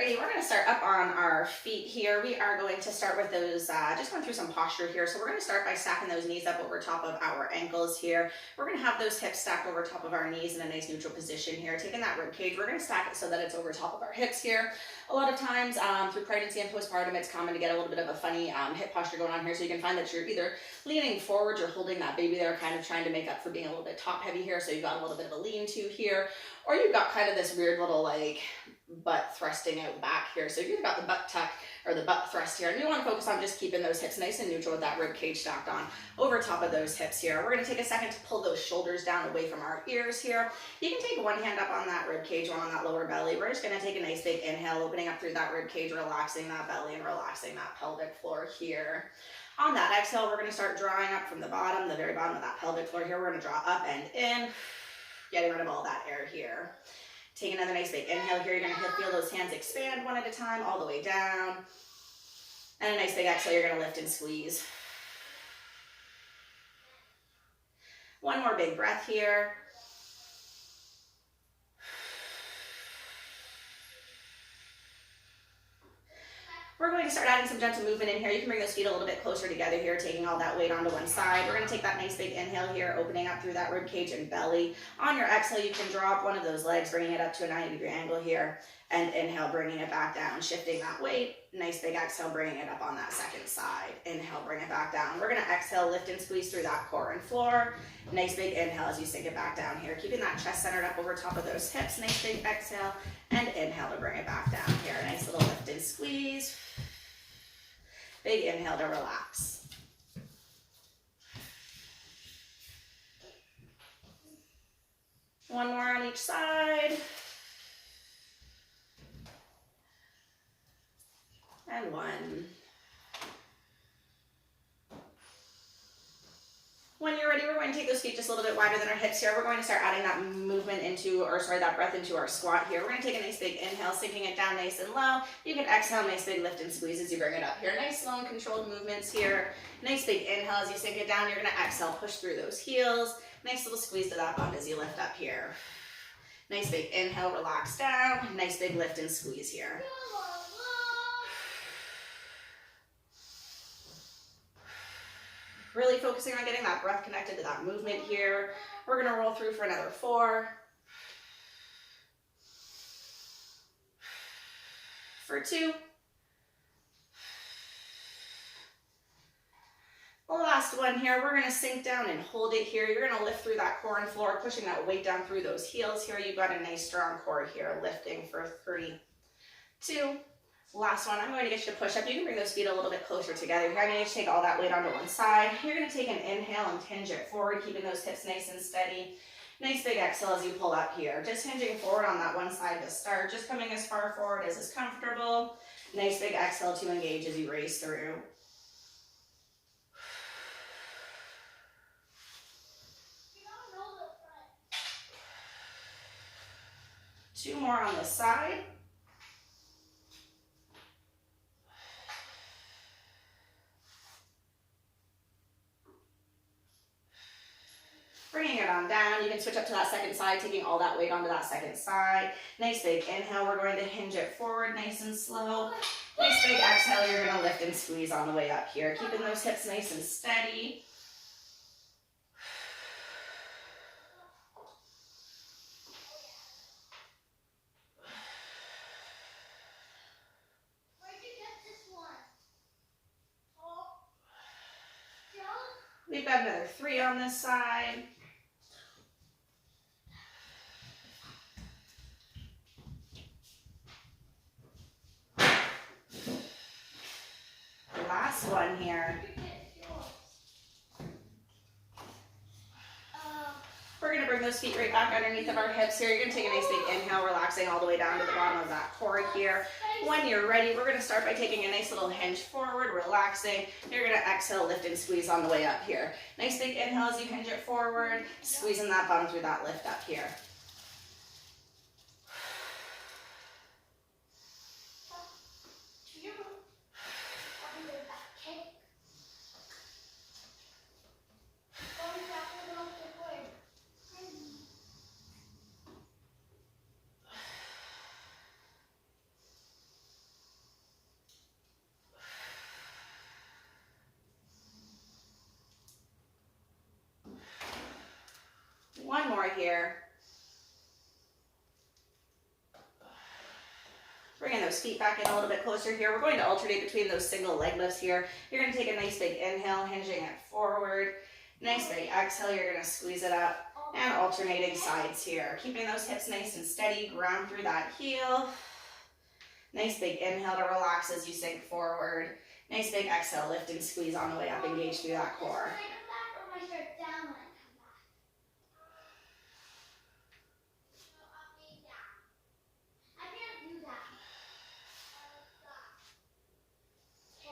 Alrighty, we're going to start up on our feet here. We are going to start with those, just going through some posture here. So we're going to start by stacking those knees up over top of our ankles here. We're going to have those hips stacked over top of our knees in a nice neutral position here. Taking that rib cage, we're going to stack it so that it's over top of our hips here. A lot of times through pregnancy and postpartum, it's common to get a little bit of a funny hip posture going on here. So you can find that you're either leaning forward, you're holding that baby there, kind of trying to make up for being a little bit top heavy here. So you've got a little bit of a lean to here, or you've got kind of this weird little like butt thrusting out back here. So you've got the butt tuck or the butt thrust here, and you want to focus on just keeping those hips nice and neutral with that rib cage stacked on over top of those hips here. We're going to take a second to pull those shoulders down away from our ears here. You can take one hand up on that rib cage, one on that lower belly. We're just going to take a nice big inhale, opening up through that rib cage, relaxing that belly and relaxing that pelvic floor here. On that exhale, we're going to start drawing up from the bottom, the very bottom of that pelvic floor here. We're going to draw up and in, getting rid of all that air here. Take another nice big inhale here. You're going to feel those hands expand one at a time, all the way down. And a nice big exhale, you're going to lift and squeeze. One more big breath here. We're going to start adding some gentle movement in here. You can bring those feet a little bit closer together here, taking all that weight onto one side. We're going to take that nice big inhale here, opening up through that rib cage and belly. On your exhale, you can drop one of those legs, bringing it up to a 90-degree angle here, and inhale, bringing it back down, shifting that weight. Nice big exhale, bringing it up on that second side. Inhale, bring it back down. We're going to exhale, lift and squeeze through that core and floor. Nice big inhale as you sink it back down here, keeping that chest centered up over top of those hips. Nice big exhale, and inhale to bring it back down here. Nice little lift and squeeze. Big inhale to relax. One more on each side. And one. When you're ready, we're going to take those feet just a little bit wider than our hips here. We're going to start adding that movement into, that breath into our squat here. We're going to take a nice big inhale, sinking it down nice and low. You can exhale, nice big lift and squeeze as you bring it up here. Nice, slow and controlled movements here. Nice big inhale as you sink it down. You're going to exhale, push through those heels. Nice little squeeze to that bump as you lift up here. Nice big inhale, relax down. Nice big lift and squeeze here. Really focusing on getting that breath connected to that movement here. We're going to roll through for another 4. For 2. The last one here, we're going to sink down and hold it here. You're going to lift through that core and floor, pushing that weight down through those heels here. You've got a nice strong core here, lifting for 3, 2, last one. I'm going to get you to push up. You can bring those feet a little bit closer together here. I'm going to take all that weight onto one side. You're going to take an inhale and hinge it forward, keeping those hips nice and steady. Nice big exhale as you pull up here. Just hinging forward on that one side to start. Just coming as far forward as is comfortable. Nice big exhale to engage as you race through. Two more on this side. Bringing it on down. You can switch up to that second side, taking all that weight onto that second side. Nice big inhale. We're going to hinge it forward nice and slow. Nice big exhale. You're going to lift and squeeze on the way up here, keeping those hips nice and steady. We've got another 3 on this side. Last one here. We're going to bring those feet right back underneath of our hips here. You're going to take a nice big inhale, relaxing all the way down to the bottom of that core here. When you're ready, we're going to start by taking a nice little hinge forward, relaxing. You're going to exhale, lift and squeeze on the way up here. Nice big inhale as you hinge it forward, squeezing that bum through that lift up here. Bringing those feet back in a little bit closer here. We're going to alternate between those single leg lifts here. You're going to take a nice big inhale, hinging it forward. Nice big exhale, you're going to squeeze it up. And alternating sides here. Keeping those hips nice and steady, ground through that heel. Nice big inhale to relax as you sink forward. Nice big exhale, lift and squeeze on the way up, engage through that core.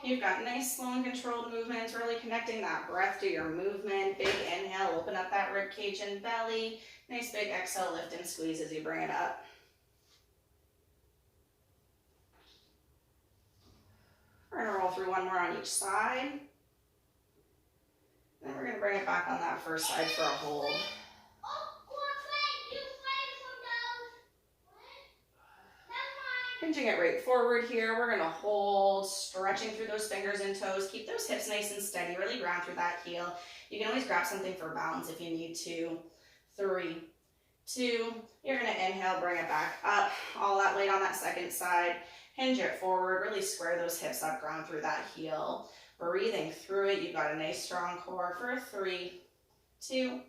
You've got nice, slow and controlled movements, really connecting that breath to your movement. Big inhale, open up that rib cage and belly. Nice big exhale, lift and squeeze as you bring it up. We're going to roll through one more on each side. Then we're going to bring it back on that first side for a hold. Hinging it right forward here. We're going to hold, stretching through those fingers and toes. Keep those hips nice and steady. Really ground through that heel. You can always grab something for balance if you need to. 3, 2. You're going to inhale, bring it back up. All that weight on that second side. Hinge it forward. Really square those hips up, ground through that heel. Breathing through it. You've got a nice strong core for 3, 2.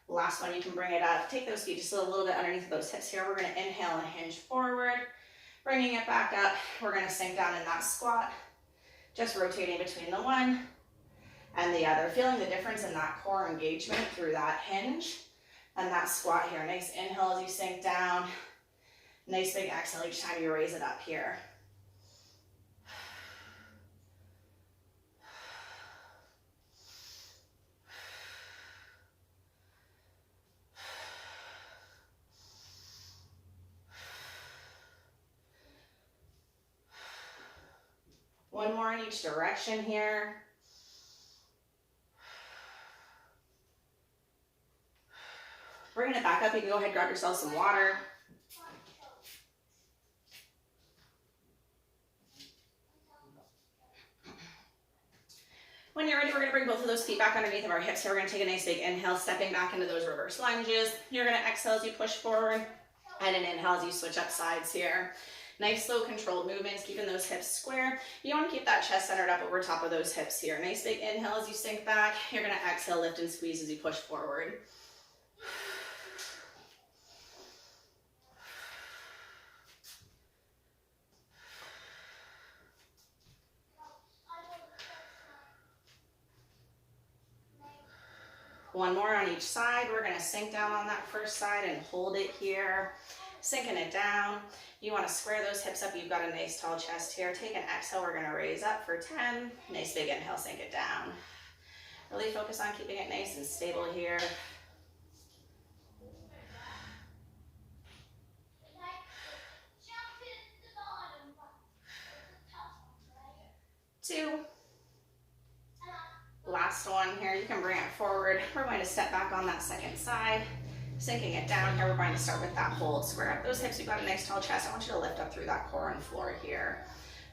Last one, you can bring it up. Take those feet just a little bit underneath those hips here. We're going to inhale and hinge forward. Bringing it back up, we're going to sink down in that squat, just rotating between the one and the other, feeling the difference in that core engagement through that hinge and that squat here. Nice inhale as you sink down, nice big exhale each time you raise it up here. One more in each direction here. Bringing it back up, you can go ahead and grab yourself some water. When you're ready, we're going to bring both of those feet back underneath of our hips here. We're going to take a nice big inhale, stepping back into those reverse lunges. You're going to exhale as you push forward, and an inhale as you switch up sides here. Nice, slow, controlled movements, keeping those hips square. You want to keep that chest centered up over top of those hips here. Nice big inhale as you sink back. You're going to exhale, lift and squeeze as you push forward. One more on each side. We're going to sink down on that first side and hold it here. Sinking it down. You want to square those hips up. You've got a nice tall chest here. Take an exhale. We're going to raise up for 10. Nice big inhale, sink it down. Really focus on keeping it nice and stable here. 2. Last one here. You can bring it forward. We're going to step back on that second side. Sinking it down here, we're going to start with that hold. Square up those hips. You've got a nice tall chest. I want you to lift up through that core and floor here.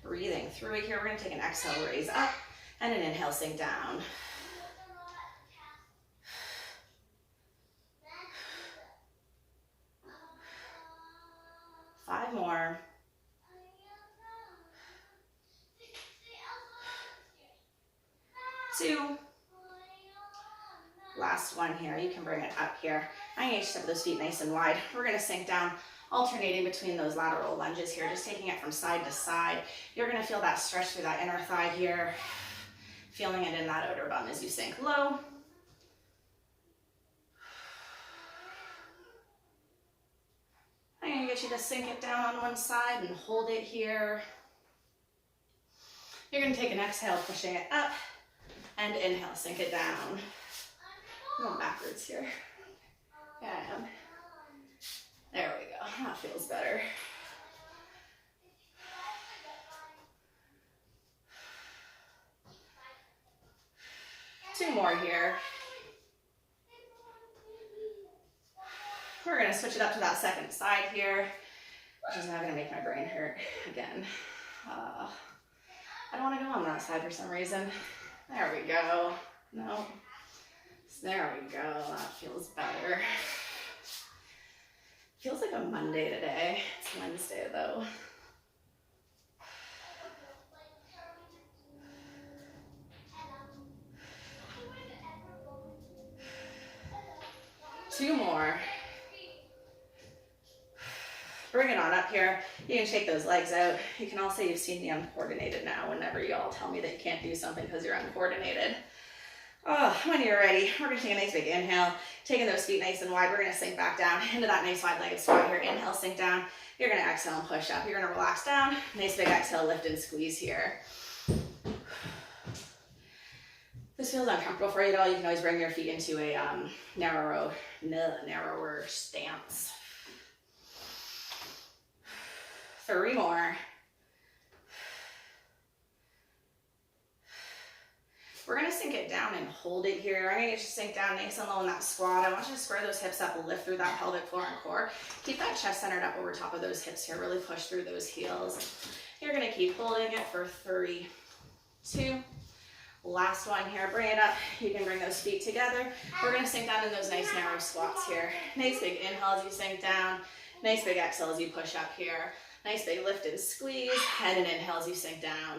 Breathing through it here. We're going to take an exhale, raise up, and an inhale, sink down. 5 more. 2. Last one here. You can bring it up here. I'm going to step those feet nice and wide. We're going to sink down, alternating between those lateral lunges here, just taking it from side to side. You're going to feel that stretch through that inner thigh here, feeling it in that outer bum as you sink low. I'm going to get you to sink it down on one side and hold it here. You're going to take an exhale, pushing it up, and inhale, sink it down. I'm going backwards here. Yeah, I am. There we go. That feels better. Two more here. We're going to switch it up to that second side here, which is now going to make my brain hurt again. I don't want to go on that side for some reason. There we go. No. There we go. That feels better. Feels like a Monday today. It's Wednesday though. 2 more. Bring it on up here. You can shake those legs out. You can also, you've seen me uncoordinated now whenever you all tell me that you can't do something because you're uncoordinated. Oh, when you're ready, we're gonna take a nice big inhale, taking those feet nice and wide. We're gonna sink back down into that nice wide-legged squat here. Inhale, sink down. You're gonna exhale and push up. You're gonna relax down. Nice big exhale, lift and squeeze here. If this feels uncomfortable for you at all, you can always bring your feet into a narrower stance. 3 more. We're gonna sink it down and hold it here. I'm gonna get you to sink down nice and low in that squat. I want you to square those hips up, lift through that pelvic floor and core. Keep that chest centered up over top of those hips here. Really push through those heels. You're gonna keep holding it for 3, 2, last one here. Bring it up. You can bring those feet together. We're gonna sink down in those nice narrow squats here. Nice big inhale as you sink down. Nice big exhale as you push up here. Nice big lift and squeeze, and an inhale as you sink down.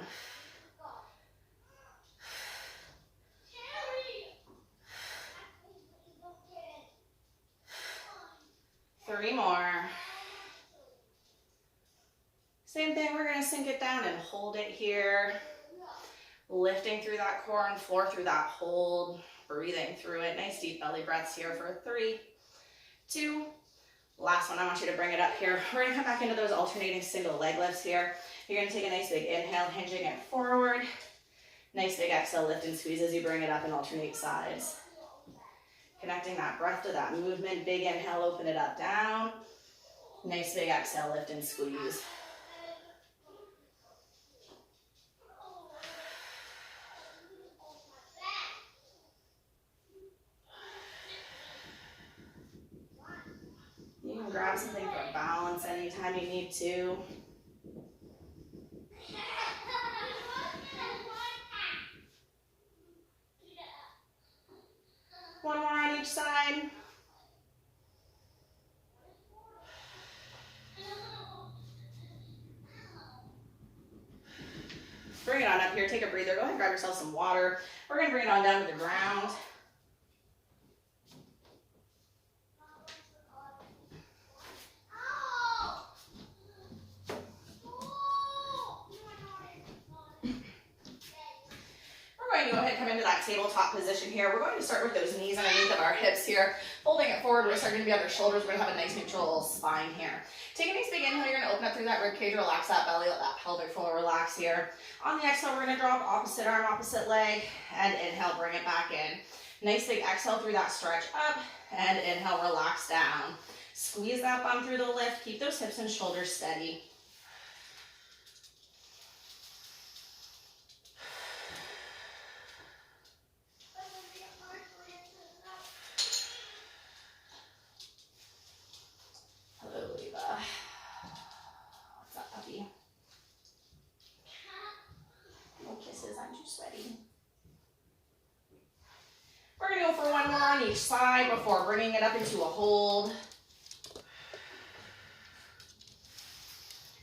3 more. Same thing, we're gonna sink it down and hold it here. Lifting through that core and floor through that hold. Breathing through it. Nice deep belly breaths here for 3, 2, last one. I want you to bring it up here. We're gonna come back into those alternating single leg lifts here. You're gonna take a nice big inhale, hinging it forward. Nice big exhale, lift and squeeze as you bring it up and alternate sides. Connecting that breath to that movement. Big inhale, open it up, down. Nice big exhale, lift and squeeze. You can grab something for balance anytime you need to. One more on each side. Bring it on up here, take a breather. Go ahead and grab yourself some water. We're gonna bring it on down to the ground. Go ahead, come into that tabletop position here. We're going to start with those knees underneath of our hips here. Folding it forward, we're starting to be on our shoulders. We're going to have a nice neutral spine here. Take a nice big inhale. You're going to open up through that rib cage, relax that belly, let that pelvic floor relax here. On the exhale, we're going to drop opposite arm, opposite leg, and inhale, bring it back in. Nice big exhale through that stretch up, and inhale, relax down. Squeeze that bum through the lift. Keep those hips and shoulders steady. Each side before bringing it up into a hold.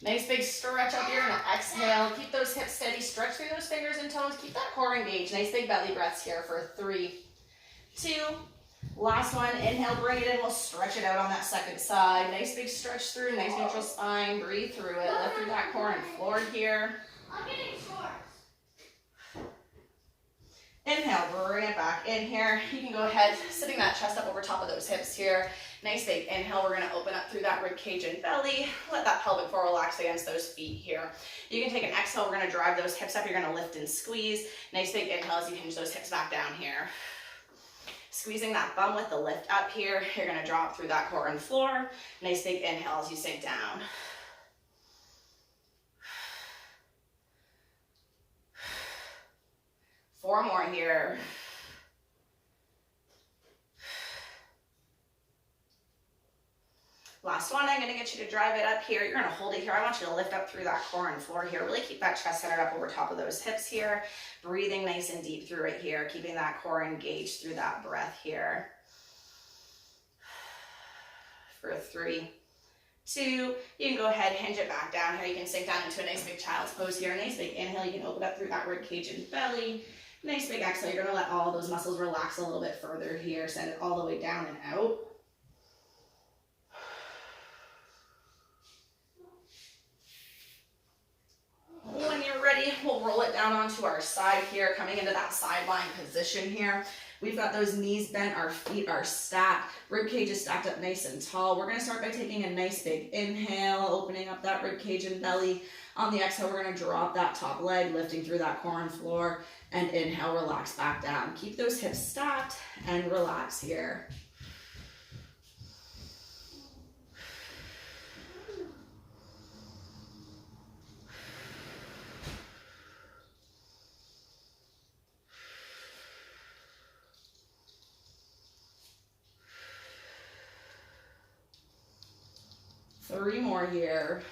Nice big stretch up here and exhale. Keep those hips steady. Stretch through those fingers and toes. Keep that core engaged. Nice big belly breaths here for 3, 2, last one. Inhale, bring it in. We'll stretch it out on that second side. Nice big stretch through. Nice neutral spine. Breathe through it. Lift through that core and floor here. I'm getting shorts. Inhale, bring it back in here. You can go ahead, sitting that chest up over top of those hips here. Nice big inhale. We're going to open up through that rib cage and belly. Let that pelvic floor relax against those feet here. You can take an exhale. We're going to drive those hips up. You're going to lift and squeeze. Nice big inhale as you hinge those hips back down here. Squeezing that bum with the lift up here. You're going to drop through that core and floor. Nice big inhale as you sink down. Four more here. Last one, I'm gonna get you to drive it up here. You're gonna hold it here. I want you to lift up through that core and floor here. Really keep that chest centered up over top of those hips here. Breathing nice and deep through it here. Keeping that core engaged through that breath here. For 3, 2, you can go ahead, hinge it back down here. You can sink down into a nice big child's pose here. Nice big inhale. You can open up through that rib cage and belly. Nice big exhale. You're gonna let all those muscles relax a little bit further here. Send it all the way down and out. down onto our side here, coming into that sideline position here. We've got those knees bent, our feet are stacked, rib cage is stacked up nice and tall. We're gonna start by taking a nice big inhale, opening up that rib cage and belly. On the exhale, we're gonna drop that top leg, lifting through that core and floor, and inhale, relax back down. Keep those hips stacked and relax here. Three more here.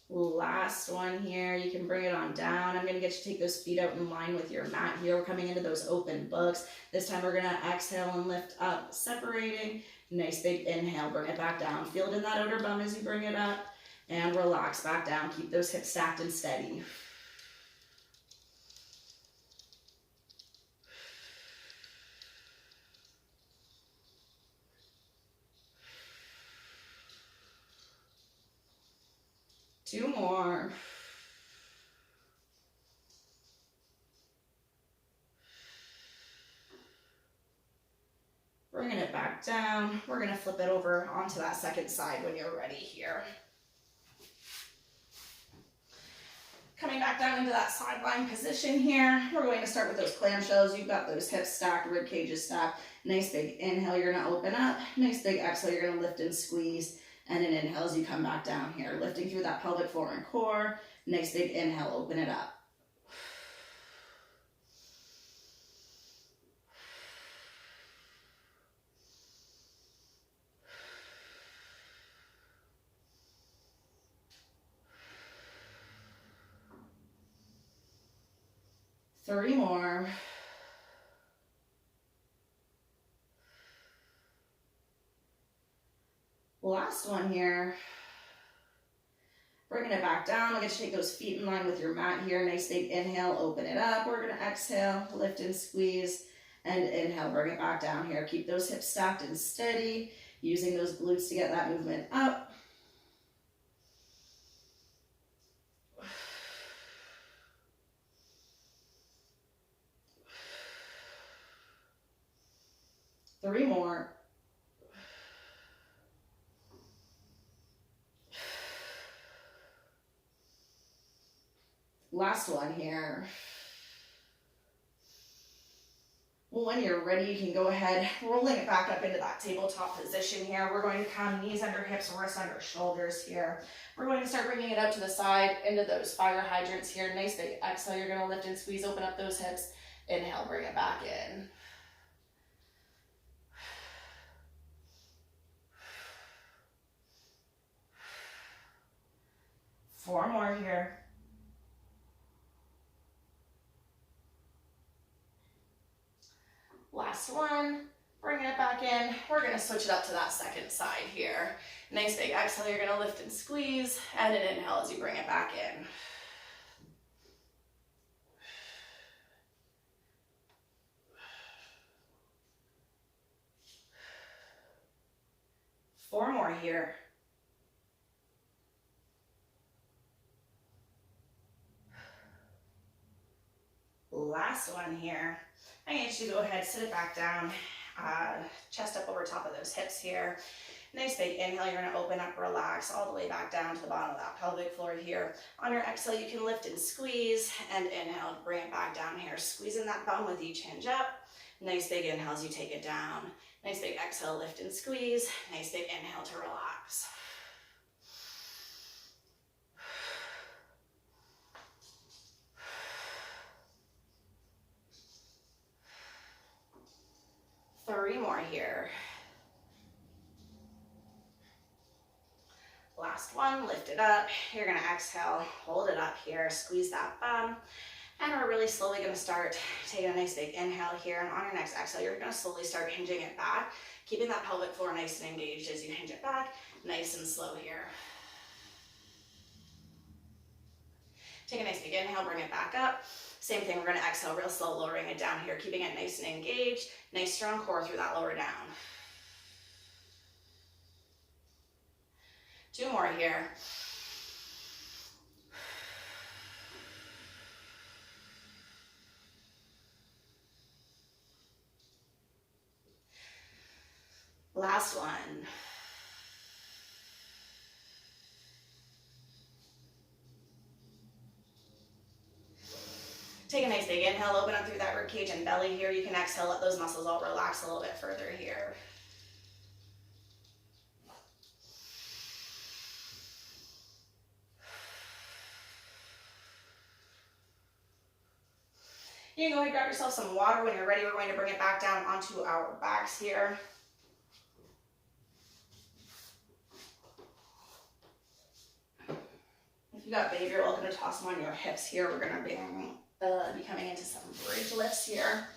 Last one here. You can bring it on down. I'm going to get you to take those feet out in line with your mat here. We're coming into those open books. This time we're going to exhale and lift up, separating. Nice big inhale. Bring it back down. Feel it in that outer bum as you bring it up. And relax back down. Keep those hips stacked and steady. Two more. Bringing it back down. We're going to flip it over onto that second side when you're ready here. Coming back down into that sideline position here. We're going to start with those clamshells. You've got those hips stacked, rib cages stacked. Nice big inhale, you're going to open up. Nice big exhale, you're going to lift and squeeze. And an inhale as you come back down here, lifting through that pelvic floor and core. Nice big inhale, open it up. Three more. Last one here. Bringing it back down. I'll get you to take those feet in line with your mat here. Nice big inhale, open it up. We're going to exhale, lift and squeeze, and inhale, bring it back down here. Keep those hips stacked and steady, using those glutes to get that movement up. Three more. Last one here. Well, when you're ready, you can go ahead, rolling it back up into that tabletop position here. We're going to come knees under hips, wrists under shoulders here. We're going to start bringing it out to the side into those fire hydrants here. Nice big exhale. You're going to lift and squeeze, open up those hips. Inhale, bring it back in. Four more here. Last one, bringing it back in. We're gonna switch it up to that second side here. Nice big exhale, you're gonna lift and squeeze, and an inhale as you bring it back in. Four more here. Last one here. I need you to go ahead, sit it back down, chest up over top of those hips here. Nice big inhale, you're gonna open up, relax all the way back down to the bottom of that pelvic floor here. On your exhale, you can lift and squeeze, and inhale, bring it back down here. Squeezing that bum with each hinge up. Nice big inhale as you take it down. Nice big exhale, lift and squeeze. Nice big inhale to relax. Three more here. Last one, lift it up. You're gonna exhale, hold it up here, squeeze that bum. And we're really slowly gonna start taking a nice big inhale here. And on your next exhale, you're gonna slowly start hinging it back, keeping that pelvic floor nice and engaged as you hinge it back, nice and slow here. Take a nice big inhale, bring it back up. Same thing, we're gonna exhale real slow, lowering it down here, keeping it nice and engaged, nice strong core through that lower down. 2 more here. Last one. Take a nice big inhale, open up through that rib cage and belly here. You can exhale, let those muscles all relax a little bit further here. You can go ahead and grab yourself some water. When you're ready, we're going to bring it back down onto our backs here. If you got baby, you're welcome to toss them on your hips here. We're going to be coming into some bridge lifts here.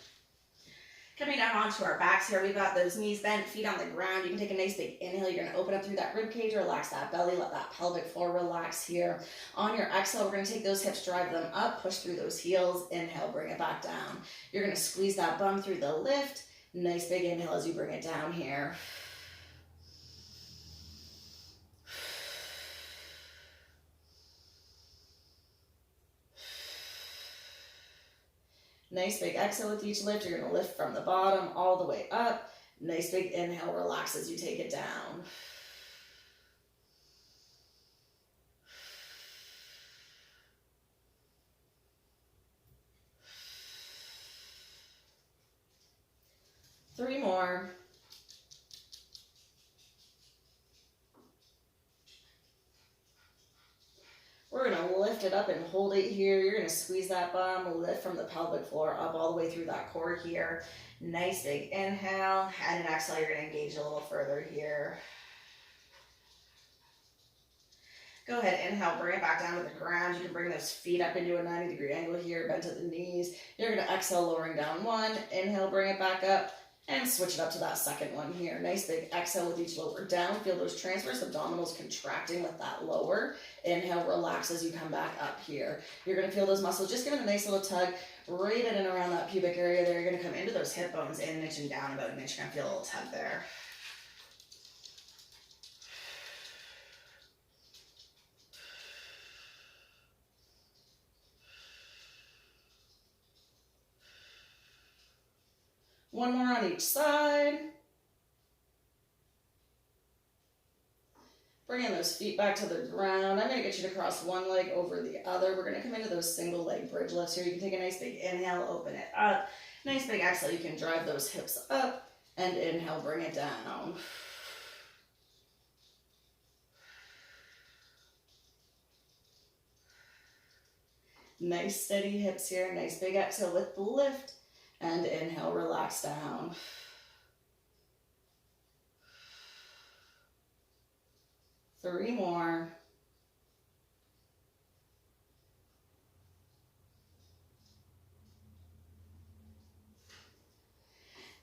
Coming down onto our backs here, we've got those knees bent, feet on the ground. You can take a nice big inhale. You're going to open up through that rib cage, relax that belly, let that pelvic floor relax here. On your exhale, we're going to take those hips, drive them up, push through those heels. Inhale, bring it back down. You're going to squeeze that bum through the lift. Nice big inhale as you bring it down here. Nice big exhale with each lift. You're going to lift from the bottom all the way up. Nice big inhale, relax as you take it down. Three more. We're going to lift it up and hold it here. You're going to squeeze that bum, lift from the pelvic floor up all the way through that core here. Nice big inhale, and an exhale, you're going to engage a little further here. Go ahead, inhale, bring it back down to the ground. You can bring those feet up into a 90-degree angle here, bend to the knees. You're going to exhale, lowering down one. Inhale, bring it back up. And switch it up to that second one here. Nice big exhale with each lower down. Feel those transverse abdominals contracting with that lower. Inhale, relax as you come back up here. You're going to feel those muscles just giving a nice little tug right in and around that pubic area there. You're going to come into those hip bones in an inch and down about an inch. You're going to feel a little tug there. One more on each side. Bringing those feet back to the ground. I'm going to get you to cross one leg over the other. We're going to come into those single leg bridge lifts here. You can take a nice big inhale, open it up. Nice big exhale. You can drive those hips up and inhale, bring it down. Nice steady hips here. Nice big exhale with the lift. And inhale, relax down. Three more.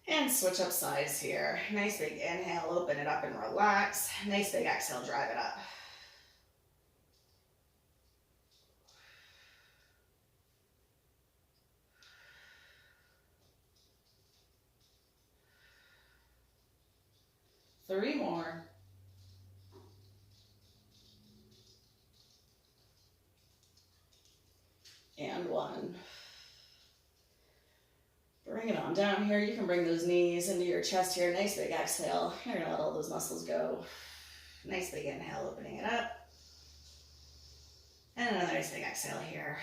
And switch up sides here. Nice big inhale, open it up and relax. Nice big exhale, drive it up. Three more. And one. Bring it on down here. You can bring those knees into your chest here. Nice big exhale. You're going to let all those muscles go. Nice big inhale, opening it up. And another nice big exhale here.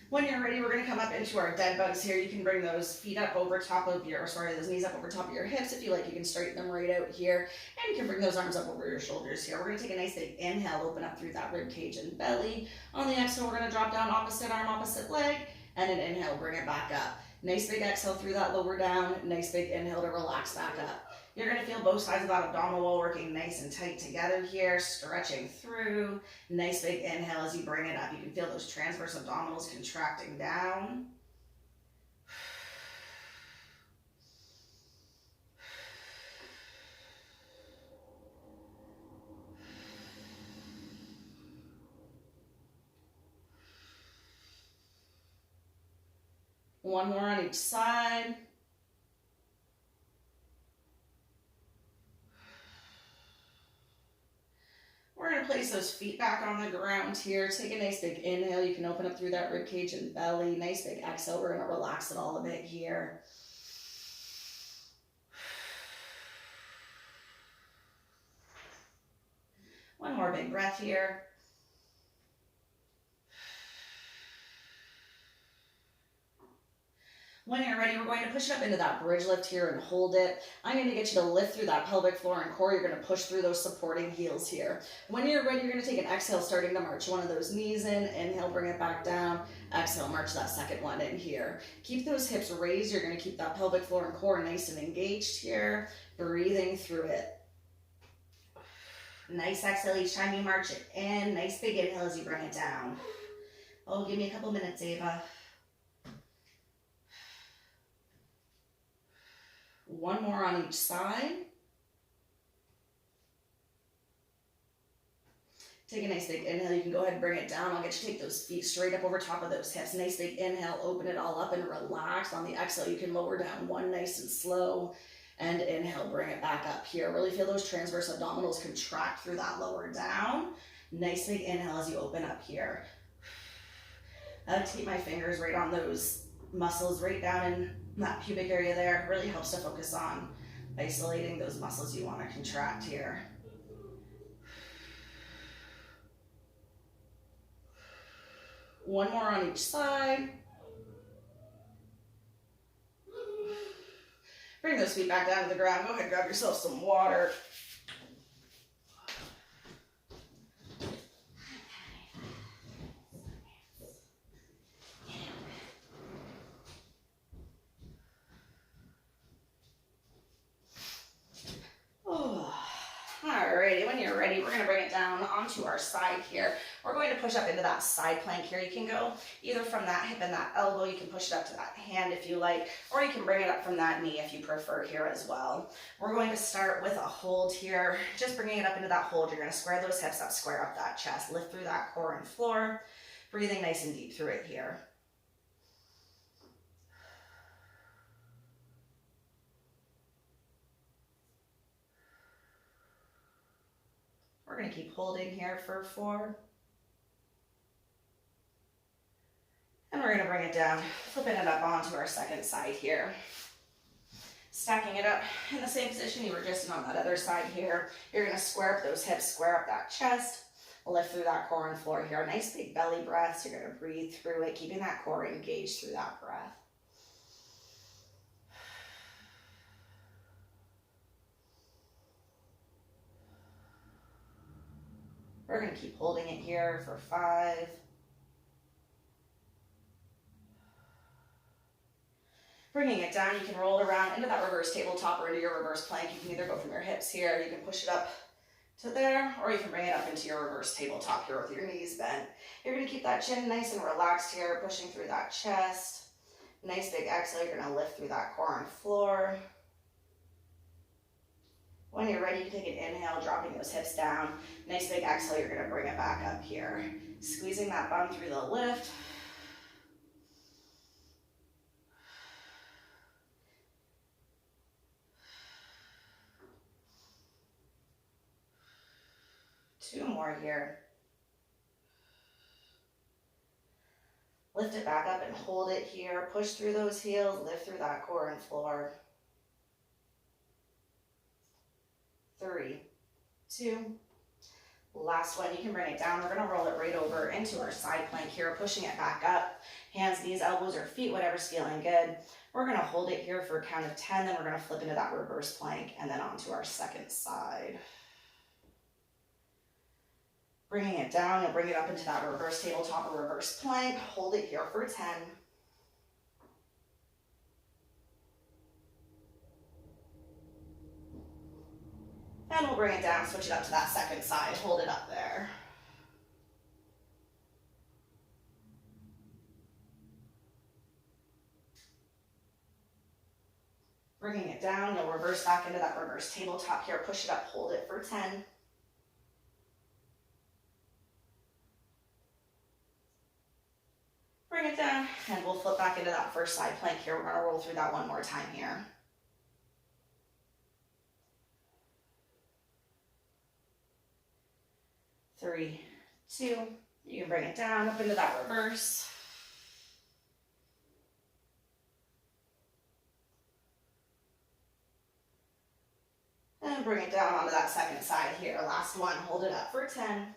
When you're ready, we're going to come up into our dead bugs here. You can bring those feet up over top of those knees up over top of your hips. If you like, you can straighten them right out here. And you can bring those arms up over your shoulders here. We're going to take a nice big inhale, open up through that rib cage and belly. On the exhale, we're going to drop down opposite arm, opposite leg. And an inhale, bring it back up. Nice big exhale through that lower down. Nice big inhale to relax back up. You're going to feel both sides of that abdominal wall working nice and tight together here, stretching through. Nice big inhale as you bring it up. You can feel those transverse abdominals contracting down. One more on each side. We're going to place those feet back on the ground here. Take a nice big inhale. You can open up through that rib cage and belly. Nice big exhale. We're going to relax it all a bit here. One more big breath here. When you're ready, we're going to push it up into that bridge lift here and hold it. I'm going to get you to lift through that pelvic floor and core. You're going to push through those supporting heels here. When you're ready, you're going to take an exhale, starting to march one of those knees in. Inhale, bring it back down. Exhale, march that second one in here. Keep those hips raised. You're going to keep that pelvic floor and core nice and engaged here. Breathing through it. Nice exhale each time you march it in. Nice big inhale as you bring it down. Oh, give me a couple minutes, Ava. One more on each side. Take a nice big inhale. You can go ahead and bring it down. I'll get you to take those feet straight up over top of those hips. Nice big inhale. Open it all up and relax. On the exhale, you can lower down one nice and slow. And inhale, bring it back up here. Really feel those transverse abdominals contract through that lower down. Nice big inhale as you open up here. I like to keep my fingers right on those muscles right down in that pubic area there. Really helps to focus on isolating those muscles you want to contract here. One more on each side. Bring those feet back down to the ground. Go ahead and grab yourself some water. Alrighty, when you're ready, we're going to bring it down onto our side here. We're going to push up into that side plank here. You can go either from that hip and that elbow. You can push it up to that hand if you like, or you can bring it up from that knee if you prefer here as well. We're going to start with a hold here. Just bringing it up into that hold. You're going to square those hips up, square up that chest, lift through that core and floor. Breathing nice and deep through it here. We're going to keep holding here for 4. And we're going to bring it down, flipping it up onto our second side here. Stacking it up in the same position you were just in on that other side here. You're going to square up those hips, square up that chest, lift through that core and floor here. Nice big belly breaths. You're going to breathe through it, keeping that core engaged through that breath. We're going to keep holding it here for 5. Bringing it down, you can roll it around into that reverse tabletop or into your reverse plank. You can either go from your hips here, you can push it up to there, or you can bring it up into your reverse tabletop here with your knees bent. You're going to keep that chin nice and relaxed here, pushing through that chest. Nice big exhale, you're going to lift through that core and floor. When you're ready, you can take an inhale, dropping those hips down. Nice big exhale, you're going to bring it back up here. Squeezing that bum through the lift. Two more here. Lift it back up and hold it here. Push through those heels, lift through that core and floor. 3, 2, last one. You can bring it down. We're going to roll it right over into our side plank here, pushing it back up. Hands, knees, elbows, or feet, whatever's feeling good. We're going to hold it here for a count of 10, then we're going to flip into that reverse plank and then onto our second side. Bringing it down and bring it up into that reverse tabletop or reverse plank. Hold it here for 10. And we'll bring it down, switch it up to that second side, hold it up there. Bringing it down, you'll reverse back into that reverse tabletop here, push it up, hold it for 10. Bring it down, and we'll flip back into that first side plank here. We're gonna roll through that one more time here. 3, 2. You can bring it down up into that reverse. And bring it down onto that second side here. Last one, hold it up for 10.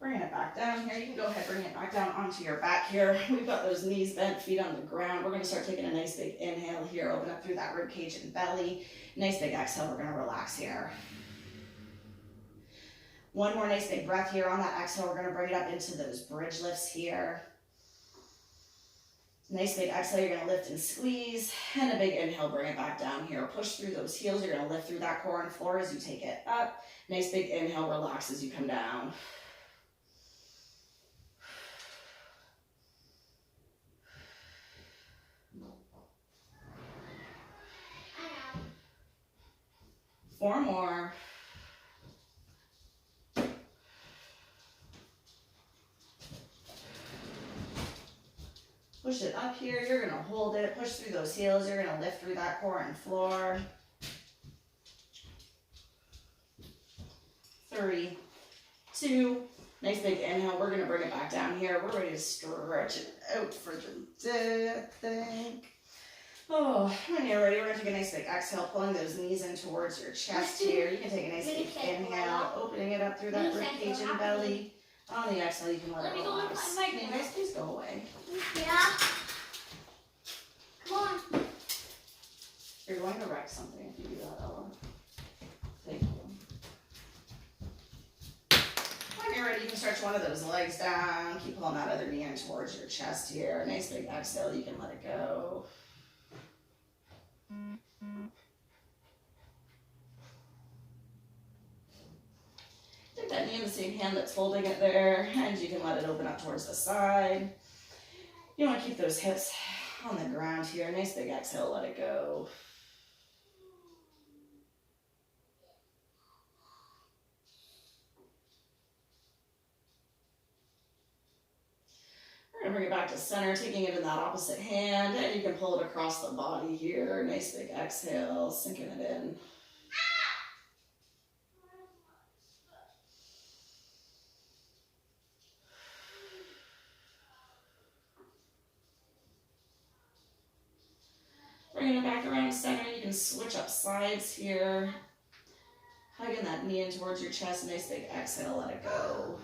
Bringing it back down here. You can go ahead, bring it back down onto your back here. We've got those knees bent, feet on the ground. We're gonna start taking a nice big inhale here, open up through that rib cage and belly. Nice big exhale, we're gonna relax here. One more nice big breath here on that exhale. We're gonna bring it up into those bridge lifts here. Nice big exhale, you're gonna lift and squeeze, and a big inhale, bring it back down here. Push through those heels, you're gonna lift through that core and floor as you take it up. Nice big inhale, relax as you come down. Four more. Push it up here, you're gonna hold it, push through those heels, you're gonna lift through that core and floor. 3, 2, nice big inhale, we're gonna bring it back down here. We're ready to stretch it out for the death thing. Oh, when you're ready, we're gonna take a nice big exhale, pulling those knees in towards your chest here. You can take a nice big inhale, opening it up through that rib cage and belly. On the exhale, you can let it relax. Can you guys please go away? Yeah. Come on. You're going to wreck something if you do that, Ella. Thank you. When you're ready, you can stretch one of those legs down. Keep pulling that other knee in towards your chest here. Nice big exhale, you can let it go. Take that knee in the same hand that's holding it there, and you can let it open up towards the side. You want to keep those hips on the ground here. Nice big exhale, let it go. We're going to bring it back to center, taking it in that opposite hand, and you can pull it across the body here. Nice big exhale, sinking it in. Bringing it back around center, you can switch up sides here. Hugging that knee in towards your chest, nice big exhale, let it go.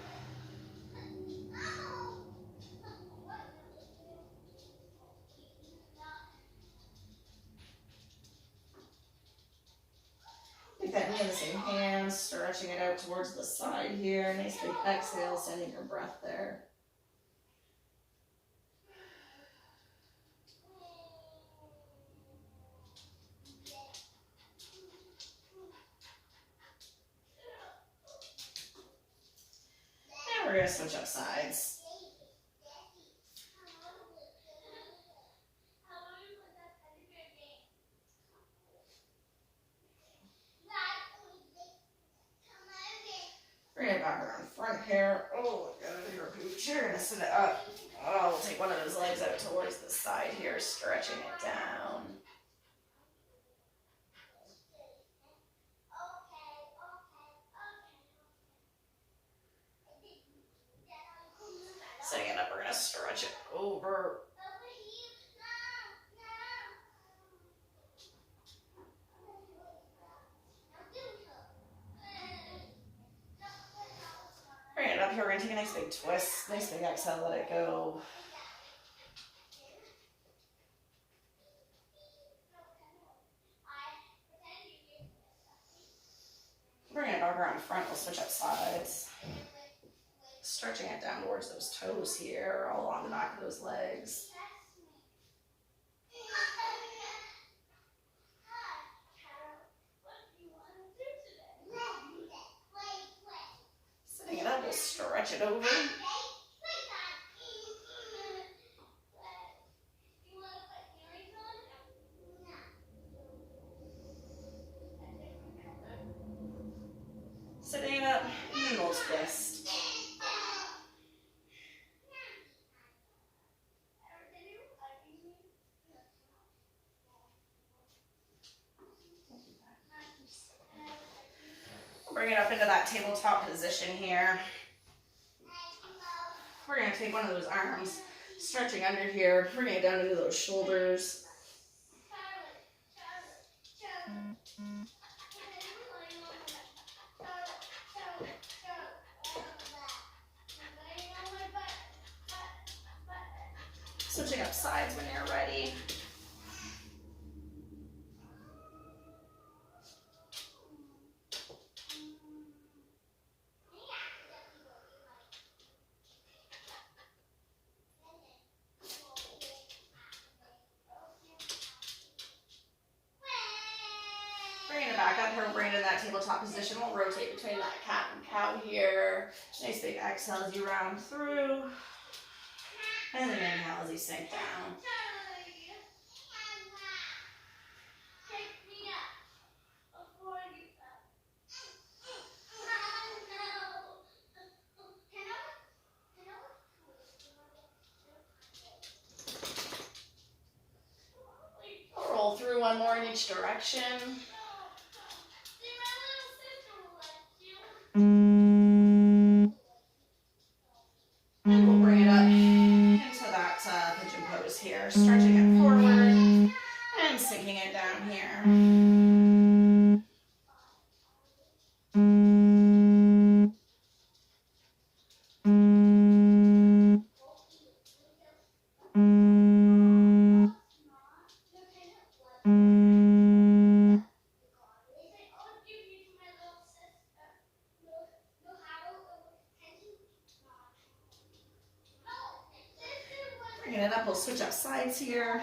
Take that knee in the same hand, stretching it out towards the side here. Nice big exhale, sending your breath there. And we're going to switch up sides. Bring it back around front here. Oh, get out of your pooch. You're going to sit it up. Oh, we'll take one of those legs out towards the side here, stretching it down. Setting it up, we're going to stretch it over. Bring it up here, we're going to take a nice big twist, nice big exhale, let it go. Bring it back around front, we'll switch up sides. Stretching it down towards those toes here, all along the back of those legs. Sitting it up, we'll stretch it over. Sitting it up, and we'll twist. Bring it up into that tabletop position here. We're going to take one of those arms, stretching under here, bring it down into those shoulders. Switching up sides when you're ready. Bringing it back up here, we'll bring it in that tabletop position. We'll rotate between that cat and cow here. Nice big exhale as you round through. And then inhale as you sink down. Roll through one more in each direction. And we'll bring it up into that pigeon pose here, stretching it forward and sinking it down here. Bringing it up, we'll switch up sides here.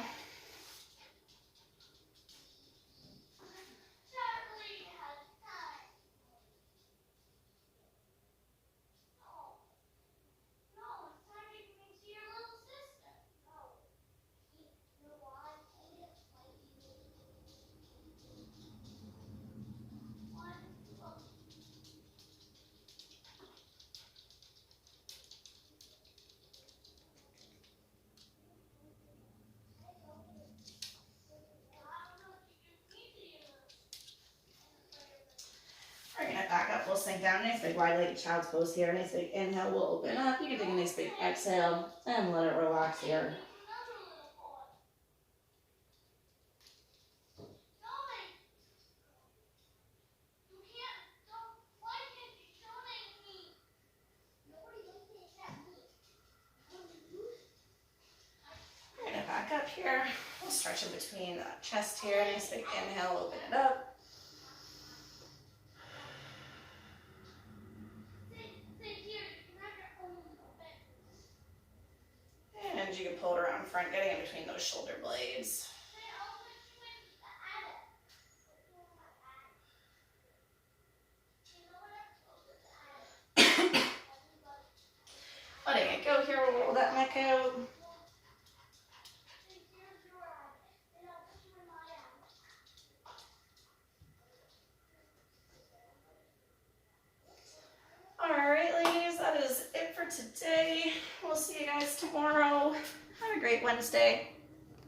Bringing it back up, we'll sink down. Nice big wide-legged child's pose here. Nice big inhale, we'll open up. You can take a nice big exhale and let it relax here. Bringing it back up here. We'll stretch in between the chest here. Nice big inhale, open it up. And you can pull it around front, getting in between those shoulder blades. Letting it go here, we'll roll that neck out. Alright ladies, that is it for today. We'll see you guys tomorrow. Have a great Wednesday.